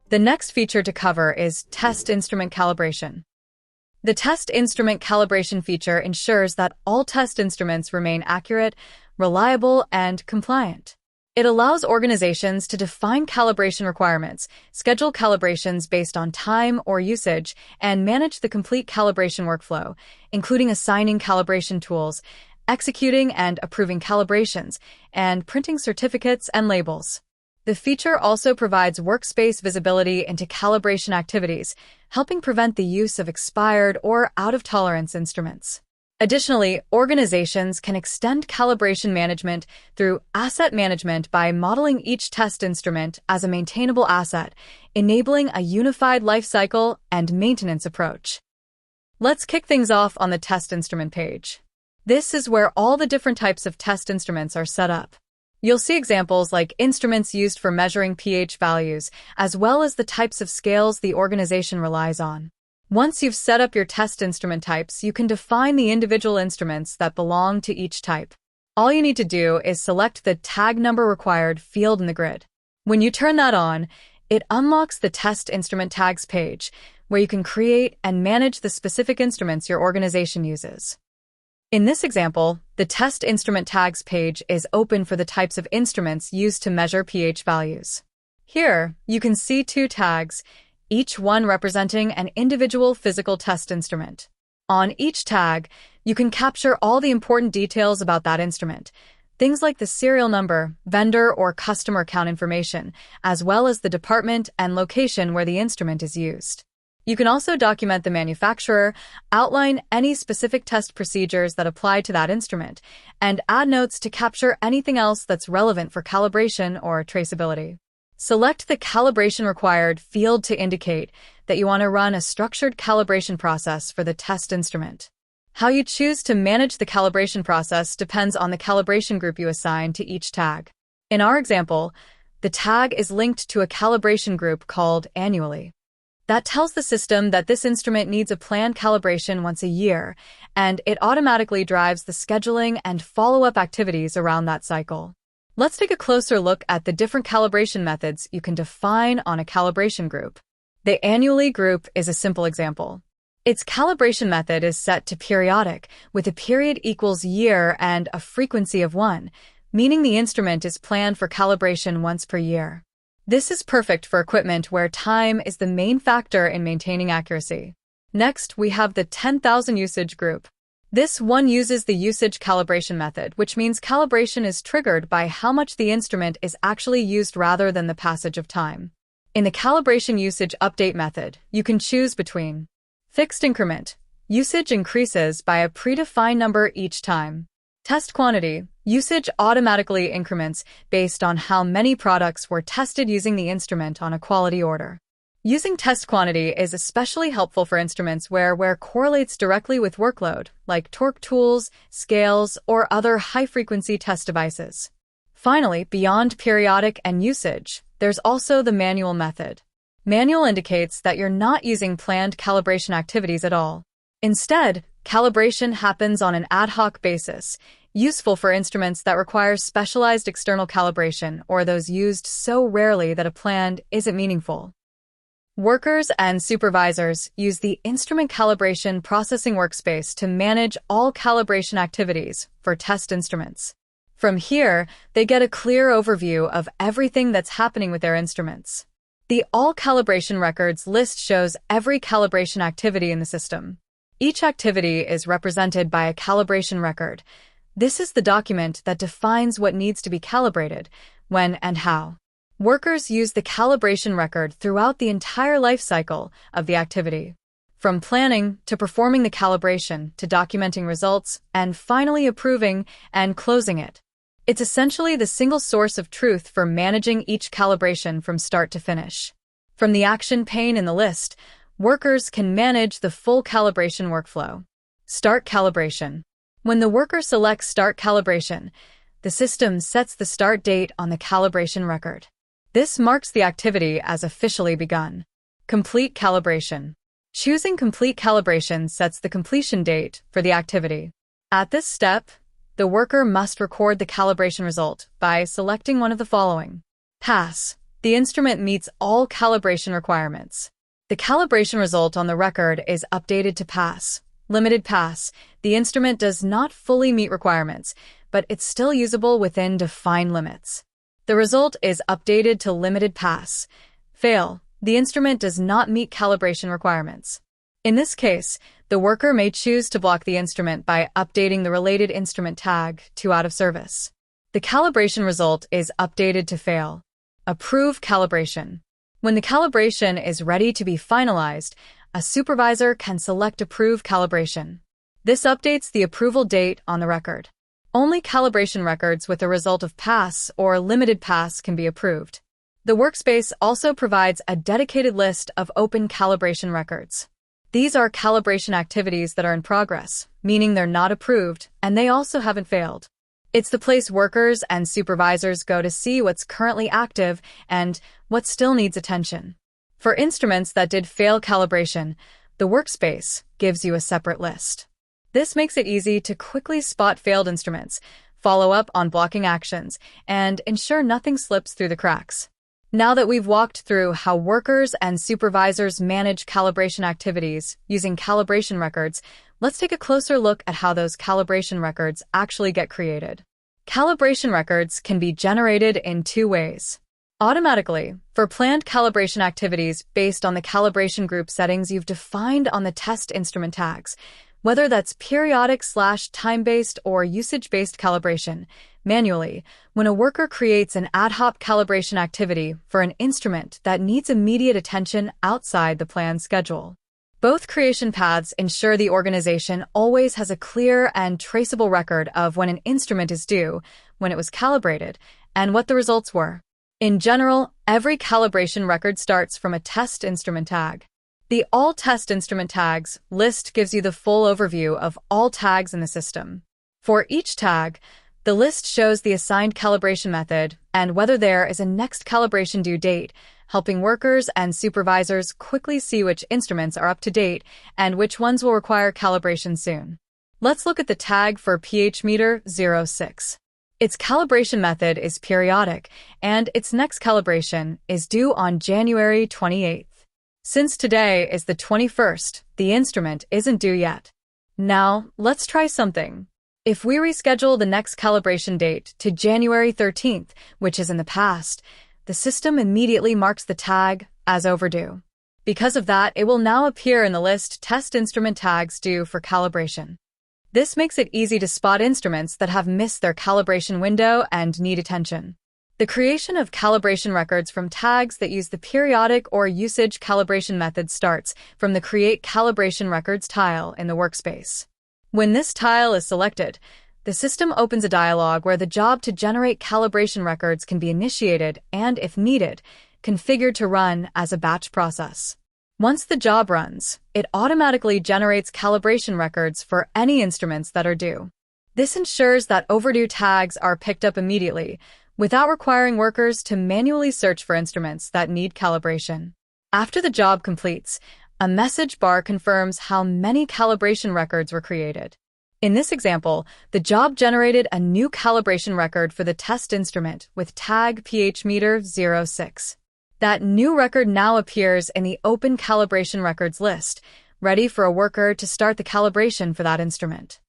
The next feature to cover is Test Instrument Calibration. The Test Instrument Calibration feature ensures that all test instruments remain accurate, reliable, and compliant. It allows organizations to define calibration requirements, schedule calibrations based on time or usage, and manage the complete calibration workflow, including assigning calibration tools, executing and approving calibrations, and printing certificates and labels. The feature also provides workspace visibility into calibration activities, helping prevent the use of expired or out-of-tolerance instruments. Additionally, organizations can extend calibration management through asset management by modeling each test instrument as a maintainable asset, enabling a unified lifecycle and maintenance approach. Let's kick things off on the test instrument page. This is where all the different types of test instruments are set up. You'll see examples like instruments used for measuring pH values, as well as the types of scales the organization relies on. Once you've set up your test instrument types, you can define the individual instruments that belong to each type. All you need to do is select the tag number required field in the grid. When you turn that on, it unlocks the Test Instrument Tags page, where you can create and manage the specific instruments your organization uses. In this example, the Test Instrument Tags page is open for the types of instruments used to measure pH values. Here, you can see 2 tags, each one representing an individual physical test instrument. On each tag, you can capture all the important details about that instrument, things like the serial number, vendor or customer account information, as well as the department and location where the instrument is used. You can also document the manufacturer, outline any specific test procedures that apply to that instrument, and add notes to capture anything else that's relevant for calibration or traceability. Select the calibration required field to indicate that you want to run a structured calibration process for the test instrument. How you choose to manage the calibration process depends on the calibration group you assign to each tag. In our example, the tag is linked to a calibration group called annually. That tells the system that this instrument needs a planned calibration once a year, and it automatically drives the scheduling and follow-up activities around that cycle. Let's take a closer look at the different calibration methods you can define on a calibration group. The annually group is a simple example. Its calibration method is set to periodic, with a period equals year and a frequency of 1, meaning the instrument is planned for calibration once per year. This is perfect for equipment where time is the main factor in maintaining accuracy. Next, we have the 10,000 usage group. This one uses the usage calibration method, which means calibration is triggered by how much the instrument is actually used rather than the passage of time. In the calibration usage update method, you can choose between fixed increment. Usage increases by a predefined number each time. Test quantity. Usage automatically increments based on how many products were tested using the instrument on a quality order. Using test quantity is especially helpful for instruments where correlates directly with workload, like torque tools, scales, or other high-frequency test devices. Finally, beyond periodic and usage, there's also the manual method. Manual indicates that you're not using planned calibration activities at all. Instead, calibration happens on an ad hoc basis, useful for instruments that require specialized external calibration or those used so rarely that a planned isn't meaningful. Workers and supervisors use the Instrument Calibration Processing Workspace to manage all calibration activities for test instruments. From here, they get a clear overview of everything that's happening with their instruments. The All Calibration Records list shows every calibration activity in the system. Each activity is represented by a calibration record. This is the document that defines what needs to be calibrated, when and how. Workers use the calibration record throughout the entire life cycle of the activity, from planning to performing the calibration to documenting results and finally approving and closing it. It's essentially the single source of truth for managing each calibration from start to finish. From the action pane in the list, workers can manage the full calibration workflow. Start calibration. When the worker selects Start Calibration, the system sets the start date on the calibration record. This marks the activity as officially begun. Complete calibration. Choosing complete calibration sets the completion date for the activity. At this step, the worker must record the calibration result by selecting one of the following. Pass. The instrument meets all calibration requirements. The calibration result on the record is updated to pass. Limited pass. The instrument does not fully meet requirements, but it's still usable within defined limits. The result is updated to limited pass. Fail. The instrument does not meet calibration requirements. In this case, the worker may choose to block the instrument by updating the related instrument tag to out of service. The calibration result is updated to fail. Approve calibration. When the calibration is ready to be finalized, a supervisor can select Approve Calibration. This updates the approval date on the record. Only calibration records with a result of pass or limited pass can be approved. The workspace also provides a dedicated list of open calibration records. These are calibration activities that are in progress, meaning they're not approved, and they also haven't failed. It's the place workers and supervisors go to see what's currently active and what still needs attention. For instruments that did fail calibration, the workspace gives you a separate list. This makes it easy to quickly spot failed instruments, follow up on blocking actions, and ensure nothing slips through the cracks. Now that we've walked through how workers and supervisors manage calibration activities using calibration records, let's take a closer look at how those calibration records actually get created. Calibration records can be generated in two ways. Automatically, for planned calibration activities based on the calibration group settings you've defined on the test instrument tags, whether that's periodic/time-based or usage-based calibration. Manually, when a worker creates an ad hoc calibration activity for an instrument that needs immediate attention outside the planned schedule. Both creation paths ensure the organization always has a clear and traceable record of when an instrument is due, when it was calibrated, and what the results were. In general, every calibration record starts from a test instrument tag. The All Test Instrument Tags list gives you the full overview of all tags in the system. For each tag, the list shows the assigned calibration method and whether there is a next calibration due date, helping workers and supervisors quickly see which instruments are up to date and which ones will require calibration soon. Let's look at the tag for pH meter 06. Its calibration method is periodic, and its next calibration is due on January 28th. Since today is the 21st, the instrument isn't due yet. Now, let's try something. If we reschedule the next calibration date to January 13th, which is in the past, the system immediately marks the tag as overdue. Because of that, it will now appear in the list Test Instrument Tags Due for Calibration. This makes it easy to spot instruments that have missed their calibration window and need attention. The creation of calibration records from tags that use the periodic or usage calibration method starts from the Create Calibration Records tile in the workspace. When this tile is selected, the system opens a dialog where the job to generate calibration records can be initiated and, if needed, configured to run as a batch process. Once the job runs, it automatically generates calibration records for any instruments that are due. This ensures that overdue tags are picked up immediately, without requiring workers to manually search for instruments that need calibration. After the job completes, a message bar confirms how many calibration records were created. In this example, the job generated a new calibration record for the test instrument with tag pH meter 06. That new record now appears in the Open Calibration Records list, ready for a worker to start the calibration for that instrument.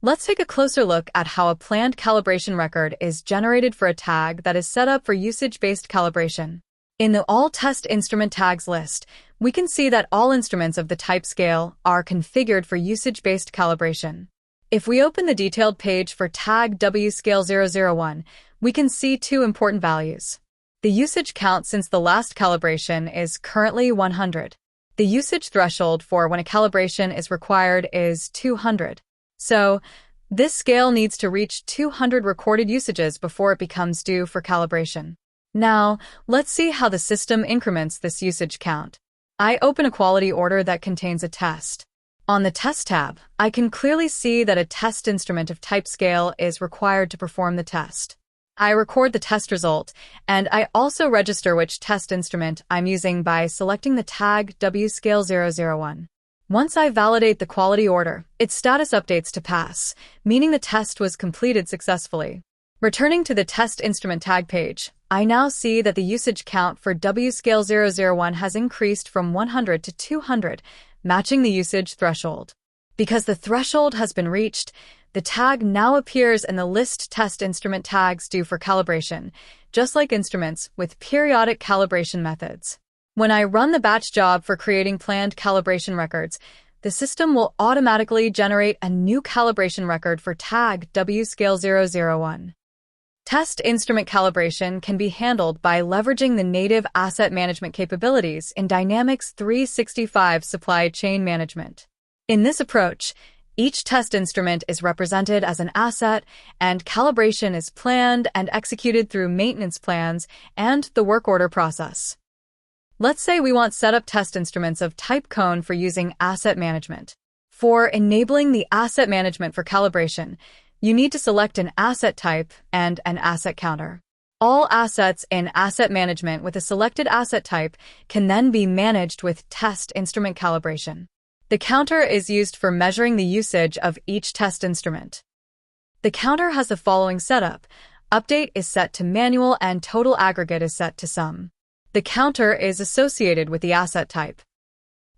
Let's take a closer look at how a planned calibration record is generated for a tag that is set up for usage-based calibration. In the All Test Instrument Tags list, we can see that all instruments of the type scale are configured for usage-based calibration. If we open the detailed page for tag W-Scale 001, we can see two important values. The usage count since the last calibration is currently 100. The usage threshold for when a calibration is required is 200. So, this scale needs to reach 200 recorded usages before it becomes due for calibration. Now, let's see how the system increments this usage count. I open a quality order that contains a test. On the Test tab, I can clearly see that a test instrument of type scale is required to perform the test. I record the test result, and I also register which test instrument I'm using by selecting the tag W-Scale 001. Once I validate the quality order, its status updates to pass, meaning the test was completed successfully. Returning to the Test Instrument Tag page, I now see that the usage count for W-Scale 001 has increased from 100 to 200, matching the usage threshold. Because the threshold has been reached, the tag now appears in the list test instrument tags due for calibration, just like instruments with periodic calibration methods. When I run the batch job for creating planned calibration records, the system will automatically generate a new calibration record for tag W-Scale 001. Test instrument calibration can be handled by leveraging the native asset management capabilities in Dynamics 365 Supply Chain Management. In this approach, each test instrument is represented as an asset, and calibration is planned and executed through maintenance plans and the work order process. Let's say we want setup test instruments of type cone for using asset management. For enabling the asset management for calibration, you need to select an asset type and an asset counter. All assets in asset management with a selected asset type can then be managed with test instrument calibration. The counter is used for measuring the usage of each test instrument. The counter has the following setup. Update is set to manual and total aggregate is set to sum. The counter is associated with the asset type.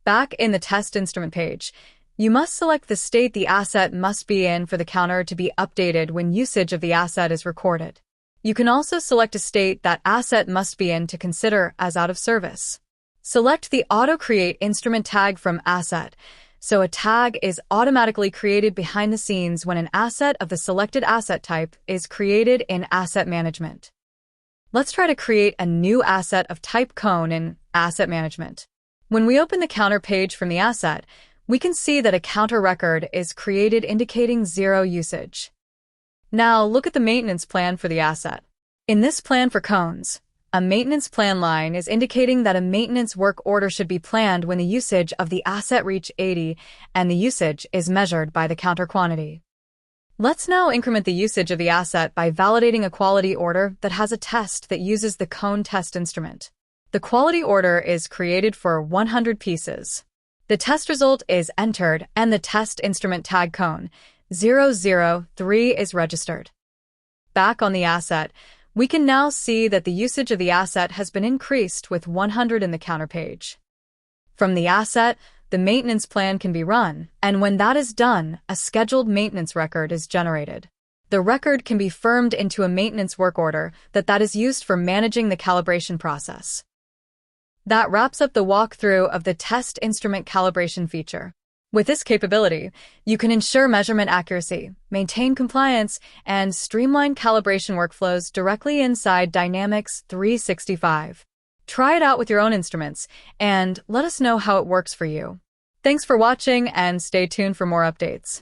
Back in the test instrument page, you must select the state the asset must be in for the counter to be updated when usage of the asset is recorded. You can also select a state that asset must be in to consider as out of service. Select the Auto Create Instrument tag from Asset, so a tag is automatically created behind the scenes when an asset of the selected asset type is created in Asset Management. Let's try to create a new asset of type cone in Asset Management. When we open the counter page from the asset, we can see that a counter record is created indicating 0 usage. Now look at the maintenance plan for the asset. In this plan for cones, a maintenance plan line is indicating that a maintenance work order should be planned when the usage of the asset reach 80 and the usage is measured by the counter quantity. Let's now increment the usage of the asset by validating a quality order that has a test that uses the cone test instrument. The quality order is created for 100 pieces. The test result is entered and the test instrument tag cone 003 is registered. Back on the asset, we can now see that the usage of the asset has been increased with 100 in the counter page. From the asset, the maintenance plan can be run, and when that is done, a scheduled maintenance record is generated. The record can be firmed into a maintenance work order that is used for managing the calibration process. That wraps up the walkthrough of the Test Instrument Calibration feature. With this capability, you can ensure measurement accuracy, maintain compliance, and streamline calibration workflows directly inside Dynamics 365. Try it out with your own instruments, and let us know how it works for you. Thanks for watching, and stay tuned for more updates.